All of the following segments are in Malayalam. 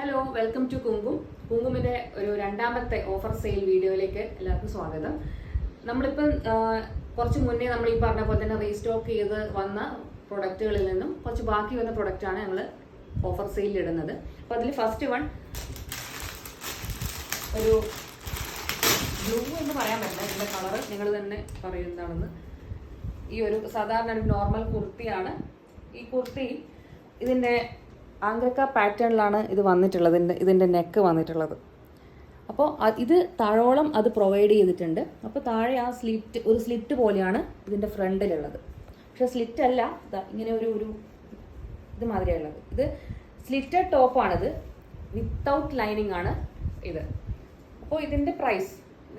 Hello, welcome to Kumkum. കുങ്കുമിന്റെ ഒരു രണ്ടാമത്തെ ഓഫർ സെയിൽ വീഡിയോയിലേക്ക് എല്ലാവർക്കും സ്വാഗതം. നമ്മളിപ്പം കുറച്ച് മുന്നേ നമ്മൾ ഈ പറഞ്ഞ പോലെ തന്നെ റീസ്റ്റോക്ക് ചെയ്ത് വന്ന പ്രൊഡക്റ്റുകളിൽ നിന്നും കുറച്ച് ബാക്കി വന്ന പ്രൊഡക്റ്റാണ് ഞങ്ങൾ ഓഫർ സെയിലിൽ ഇടുന്നത്. അപ്പോൾ അതിൽ ഫസ്റ്റ് വൺ ഒരു ബ്ലൂ എന്ന് പറയാൻ പറ്റില്ല, ഇതിൻ്റെ കളറ് നിങ്ങൾ തന്നെ പറയുന്നതാണെന്ന്. ഈ ഒരു സാധാരണ ഒരു നോർമൽ കുർത്തിയാണ്. ഈ കുർത്തി ഇതിൻ്റെ ആംഗ്രക്ക പാറ്റേണിലാണ് ഇത് വന്നിട്ടുള്ളത്, ഇതിൻ്റെ നെക്ക് വന്നിട്ടുള്ളത്. അപ്പോൾ ഇത് താഴോളം അത് പ്രൊവൈഡ് ചെയ്തിട്ടുണ്ട്. അപ്പോൾ താഴെ ആ ഒരു സ്ലിറ്റ് പോലെയാണ് ഇതിൻ്റെ ഫ്രണ്ടിലുള്ളത്. പക്ഷെ സ്ലിറ്റ് അല്ല, ഇങ്ങനെ ഒരു ഇത് മാതിരിയുള്ളത്. ഇത് സ്ലിറ്റഡ് ടോപ്പാണിത്, വിത്തൗട്ട് ലൈനിങ് ആണ് ഇത്. അപ്പോൾ ഇതിൻ്റെ പ്രൈസ്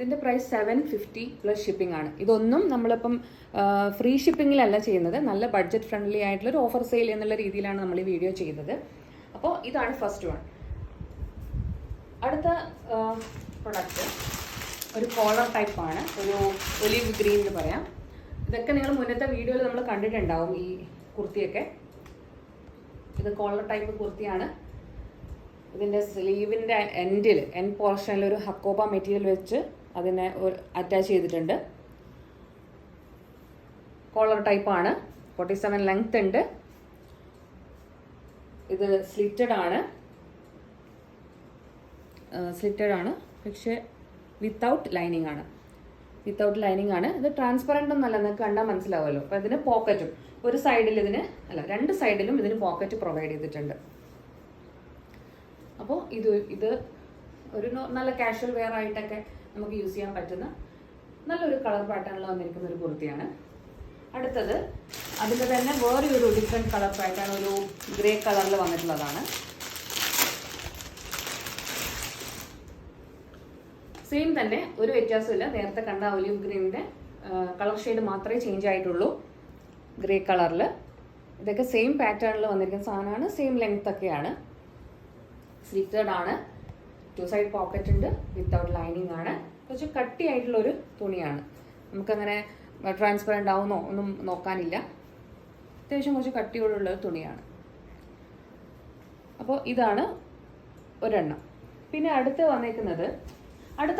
750 പ്ലസ് ഷിപ്പിംഗ് ആണ്. ഇതൊന്നും നമ്മളിപ്പം ഫ്രീ ഷിപ്പിങ്ങിലല്ല ചെയ്യുന്നത്, നല്ല ബഡ്ജറ്റ് ഫ്രണ്ട്ലി ആയിട്ടുള്ളൊരു ഓഫർ സെയിൽ എന്നുള്ള രീതിയിലാണ് നമ്മൾ ഈ വീഡിയോ ചെയ്യുന്നത്. അപ്പോൾ ഇതാണ് ഫസ്റ്റ് വൺ. അടുത്ത പ്രൊഡക്റ്റ് ഒരു കോളർ ടൈപ്പാണ്, ഒരു ഒലിവ് ഗ്രീൻ എന്ന് പറയാം. ഇതൊക്കെ നിങ്ങൾ മുന്നത്തെ വീഡിയോയിൽ നമ്മൾ കണ്ടിട്ടുണ്ടാവും ഈ കുർത്തിയൊക്കെ. ഇത് കോളർ ടൈപ്പ് കുർത്തിയാണ്. ഇതിൻ്റെ സ്ലീവിൻ്റെ എൻഡ് പോർഷനിൽ ഒരു ഹക്കോബ മെറ്റീരിയൽ വെച്ച് അതിനെ അറ്റാച്ച് ചെയ്തിട്ടുണ്ട്. കോളർ ടൈപ്പാണ്, 47 ലെങ്ത് ഉണ്ട്. ഇത് സ്ലിറ്റഡ് ആണ്, പക്ഷേ വിത്തൗട്ട് ലൈനിങ് ആണ്. ഇത് ട്രാൻസ്പെറൻ്റ് ഒന്നല്ല, നിങ്ങൾക്ക് കണ്ടാൽ മനസ്സിലാവുമല്ലോ. അപ്പോൾ ഇതിന് പോക്കറ്റും ഒരു സൈഡിൽ രണ്ട് സൈഡിലും ഇതിന് പോക്കറ്റ് പ്രൊവൈഡ് ചെയ്തിട്ടുണ്ട്. അപ്പോൾ ഇത് ഒരു നല്ല കാഷ്വൽ വെയർ ആയിട്ടൊക്കെ നമുക്ക് യൂസ് ചെയ്യാൻ പറ്റുന്ന നല്ലൊരു കളർ പാറ്റേണിൽ വന്നിരിക്കുന്ന ഒരു കുർത്തിയാണ്. അടുത്തത് അതിൻ്റെ തന്നെ വേറൊരു ഡിഫറെൻറ്റ് കളർ പാറ്റേൺ, ഒരു ഗ്രേ കളറിൽ വന്നിട്ടുള്ളതാണ്. സെയിം തന്നെ, ഒരു വ്യത്യാസമില്ല. നേരത്തെ കണ്ട ഒലിവ് ഗ്രീനിൻ്റെ കളർ ഷെയ്ഡ് മാത്രമേ ചേഞ്ച് ആയിട്ടുള്ളൂ. ഗ്രേ കളറിൽ ഇതൊക്കെ സെയിം പാറ്റേണിൽ വന്നിരിക്കുന്ന സാധനമാണ്, സെയിം ലെങ്ത് ഒക്കെയാണ്. സ്ലിറ്റഡ് ആണ്, 2 സൈഡ് പോക്കറ്റ് ഉണ്ട്, വിത്തൗട്ട് ലൈനിങ് ആണ്. കുറച്ച് കട്ടിയായിട്ടുള്ളൊരു തുണിയാണ്. നമുക്കങ്ങനെ ട്രാൻസ്പെറൻ്റ് ആവുന്നോ ഒന്നും നോക്കാനില്ല. അത്യാവശ്യം കുറച്ച് കട്ടിയോടുള്ള തുണിയാണ്. അപ്പോൾ ഇതാണ് ഒരെണ്ണം. പിന്നെ അടുത്ത്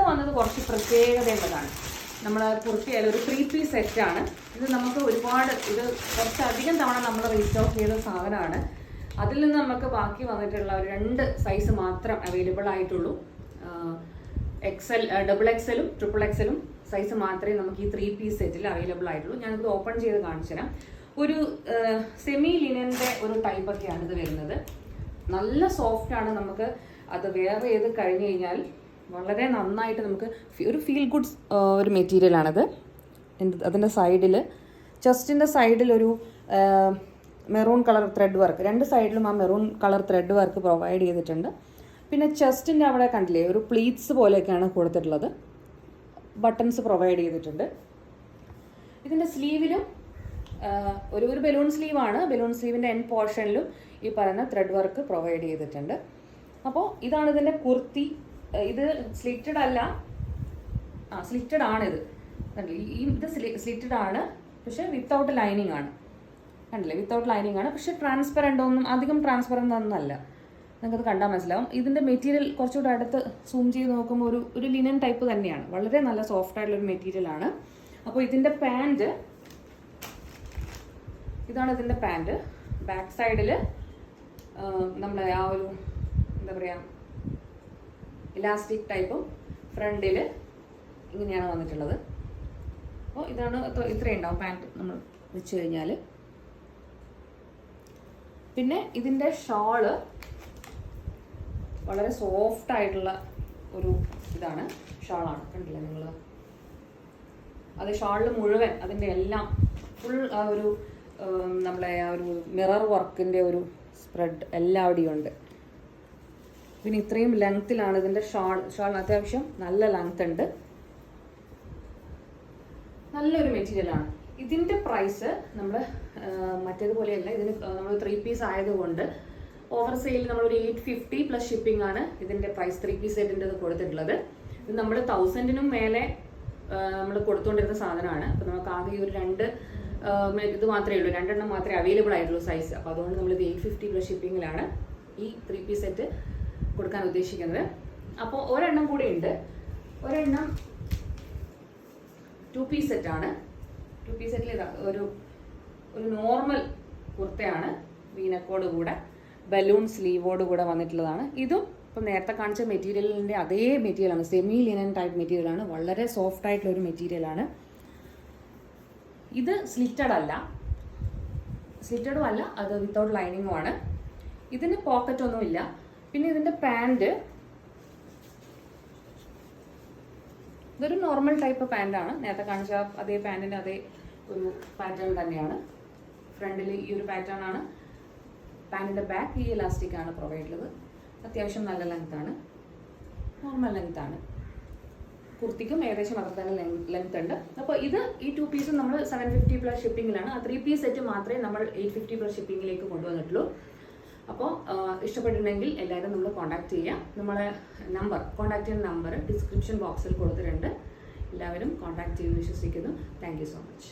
വന്നത് കുറച്ച് പ്രത്യേകതയുള്ളതാണ്. നമ്മൾ കുർത്തിയായാലും ഒരു 3 പീസ് സെറ്റാണ്. ഇത് നമുക്ക് ഇത് കുറച്ചധികം തവണ നമ്മൾ റീസ്റ്റോക്ക് ചെയ്ത സാധനമാണ്. അതിൽ നിന്ന് നമുക്ക് ബാക്കി വന്നിട്ടുള്ള ഒരു 2 സൈസ് മാത്രം അവൈലബിൾ ആയിട്ടുള്ളൂ. ഡബിൾ എക്സലും ട്രിപ്പിൾ എക്സലും സൈസ് മാത്രമേ നമുക്ക് ഈ 3 പീസ് സെറ്റിൽ അവൈലബിൾ ആയിട്ടുള്ളൂ. ഞാനിത് ഓപ്പൺ ചെയ്ത് കാണിച്ചു തരാം. ഒരു സെമി ലിനൻ്റെ ഒരു ടൈപ്പൊക്കെയാണ് ഇത് വരുന്നത്. നല്ല സോഫ്റ്റ് ആണ്. നമുക്ക് അത് വെയർ ചെയ്ത് കഴിഞ്ഞ് കഴിഞ്ഞാൽ വളരെ നന്നായിട്ട് നമുക്ക് ഒരു ഫീൽ ഗുഡ് ഒരു മെറ്റീരിയലാണത്. അതിൻ്റെ സൈഡിൽ, ചെസ്റ്റിൻ്റെ സൈഡിൽ ഒരു മെറൂൺ കളർ ത്രെഡ് വർക്ക്, 2 സൈഡിലും ആ maroon colour thread work provide ചെയ്തിട്ടുണ്ട്. പിന്നെ ചെസ്റ്റിൻ്റെ അവിടെ കണ്ടില്ലേ, ഒരു പ്ലീറ്റ്സ് പോലെയൊക്കെയാണ് കൊടുത്തിട്ടുള്ളത്. ബട്ടൺസ് പ്രൊവൈഡ് ചെയ്തിട്ടുണ്ട്. ഇതിൻ്റെ സ്ലീവിലും ഒരു ബലൂൺ സ്ലീവാണ്. ബലൂൺ സ്ലീവിൻ്റെ എൻഡ് പോർഷനിലും ഈ പറയുന്ന ത്രെഡ് വർക്ക് പ്രൊവൈഡ് ചെയ്തിട്ടുണ്ട്. അപ്പോൾ ഇതാണ് ഇതിൻ്റെ കുർത്തി. ഇത് സ്ലിറ്റഡ് അല്ല, സ്ലിറ്റഡ് ആണ്. ഇത് സ്ലിറ്റഡ് ആണ്, പക്ഷേ വിത്തൗട്ട് ലൈനിങ് ആണ്. കണ്ടില്ലേ, വിത്തൗട്ട് ലൈനിങ് ആണ്. പക്ഷേ അധികം ട്രാൻസ്പെറൻ്റ് ഒന്നല്ല, നിങ്ങൾക്കത് കണ്ടാൽ മനസ്സിലാവും. ഇതിൻ്റെ മെറ്റീരിയൽ കുറച്ചുകൂടെ അടുത്ത് സൂം ചെയ്ത് നോക്കുമ്പോൾ ഒരു ലിനൻ ടൈപ്പ് തന്നെയാണ്. വളരെ നല്ല സോഫ്റ്റ് ആയിട്ടുള്ളൊരു മെറ്റീരിയലാണ്. അപ്പോൾ ഇതിൻ്റെ പാൻറ് ഇതാണ്. ഇതിൻ്റെ പാൻറ് ബാക്ക് സൈഡിൽ നമ്മുടെ ആ ഒരു എന്താ പറയുക, ഇലാസ്റ്റിക് ടൈപ്പും, ഫ്രണ്ടിൽ ഇങ്ങനെയാണ് വന്നിട്ടുള്ളത്. അപ്പോൾ ഇത്രയും ഉണ്ടാവും പാൻറ് നമ്മൾ വെച്ച് കഴിഞ്ഞാൽ. പിന്നെ ഇതിൻ്റെ ഷാള് വളരെ സോഫ്റ്റ് ആയിട്ടുള്ള ഒരു ഷാളാണ്. കണ്ടില്ലേ നിങ്ങൾ, അത് ഷാളിൽ മുഴുവൻ അതിൻ്റെ എല്ലാം ഫുൾ ആ ഒരു നമ്മളെ ആ ഒരു മിറർ വർക്കിൻ്റെ ഒരു സ്പ്രെഡ് എല്ലാവിടെയും ഉണ്ട്. പിന്നെ ഇത്രയും ലെങ്ത്തിലാണ് ഇതിൻ്റെ ഷാളിന് അത്യാവശ്യം നല്ല ലെങ്ത് ഉണ്ട്. നല്ലൊരു മെറ്റീരിയലാണ്. ഇതിൻ്റെ പ്രൈസ് നമ്മൾ മറ്റേതുപോലെയല്ല. ഇതിന് നമ്മൾ 3 പീസ് ആയതുകൊണ്ട് ഓഫർ സെയിൽ നമ്മളൊരു 850 പ്ലസ് ഷിപ്പിംഗ് ആണ് ഇതിൻ്റെ പ്രൈസ്. 3 പീസ് സെറ്റിൻ്റെ കൊടുത്തിട്ടുള്ളത്. ഇത് നമ്മൾ 1000-നും മേലെ നമ്മൾ കൊടുത്തുകൊണ്ടിരുന്ന സാധനമാണ്. അപ്പോൾ നമുക്ക് ആകെ ഒരു 2 ഇത് മാത്രമേ ഉള്ളൂ, 2 എണ്ണം മാത്രമേ അവൈലബിൾ ആയിട്ടുള്ളൂ സൈസ്. അപ്പോൾ അതുകൊണ്ട് നമ്മളിത് 850 പ്ലസ് ഷിപ്പിങ്ങിലാണ് ഈ 3 പീസ് സെറ്റ് കൊടുക്കാൻ ഉദ്ദേശിക്കുന്നത്. അപ്പോൾ ഒരെണ്ണം കൂടെ ഉണ്ട്. ഒരെണ്ണം 2 പീസ് സെറ്റാണ്. 2 പീസ് സെറ്റിൽ ഒരു നോർമൽ കുർത്തയാണ്, വീനക്കോട് കൂടെ ബലൂൺ സ്ലീവോട് കൂടെ വന്നിട്ടുള്ളതാണ്. ഇതും ഇപ്പം നേരത്തെ കാണിച്ച മെറ്റീരിയലിൻ്റെ അതേ മെറ്റീരിയലാണ്, സെമി ലിനൻ ടൈപ്പ് മെറ്റീരിയലാണ്, വളരെ സോഫ്റ്റ് ആയിട്ടുള്ള ഒരു മെറ്റീരിയലാണ്. ഇത് സ്ലിറ്റഡും അല്ല, അത് വിത്തൗട്ട് ലൈനിങ്ങും ആണ്. ഇതിന് പോക്കറ്റ് ഒന്നുമില്ല. പിന്നെ ഇതിൻ്റെ പാൻറ് ഇതൊരു നോർമൽ ടൈപ്പ് പാൻറ്റാണ്. നേരത്തെ കാണിച്ച അതേ പാൻറ്റിൻ്റെ അതേ ഒരു പാറ്റേൺ തന്നെയാണ്. ഫ്രണ്ടിൽ ഈ ഒരു പാറ്റേൺ ആണ്. പാൻറ്റിൻ്റെ ബാക്ക് ഈ ഇലാസ്റ്റിക് ആണ് പ്രൊവൈഡ് ചെയ്തത്. അത്യാവശ്യം നല്ല ലെങ്ത്താണ്, നോർമൽ ലെങ്ത്താണ്. കുർത്തിക്കും ഏകദേശം അത്ര തന്നെ ലെങ്ത് ഉണ്ട്. അപ്പോൾ ഈ 2 പീസും നമ്മൾ 750 പ്ലസ് ഷിപ്പിങ്ങിലാണ്. ആ 3 പീസ് സെറ്റ് മാത്രമേ നമ്മൾ 850 പ്ലസ് ഷിപ്പിങ്ങിലേക്ക് കൊണ്ടുവന്നിട്ടുള്ളൂ. അപ്പോൾ ഇഷ്ടപ്പെട്ടിട്ടുണ്ടെങ്കിൽ എല്ലാവരും നമ്മൾ കോൺടാക്ട് ചെയ്യുക. നമ്മളെ കോൺടാക്ട് ചെയ്യുന്ന നമ്പർ ഡിസ്ക്രിപ്ഷൻ ബോക്സിൽ കൊടുത്തിട്ടുണ്ട്. എല്ലാവരും കോൺടാക്ട് ചെയ്യുമെന്ന് വിശ്വസിക്കുന്നു. Thank you so much.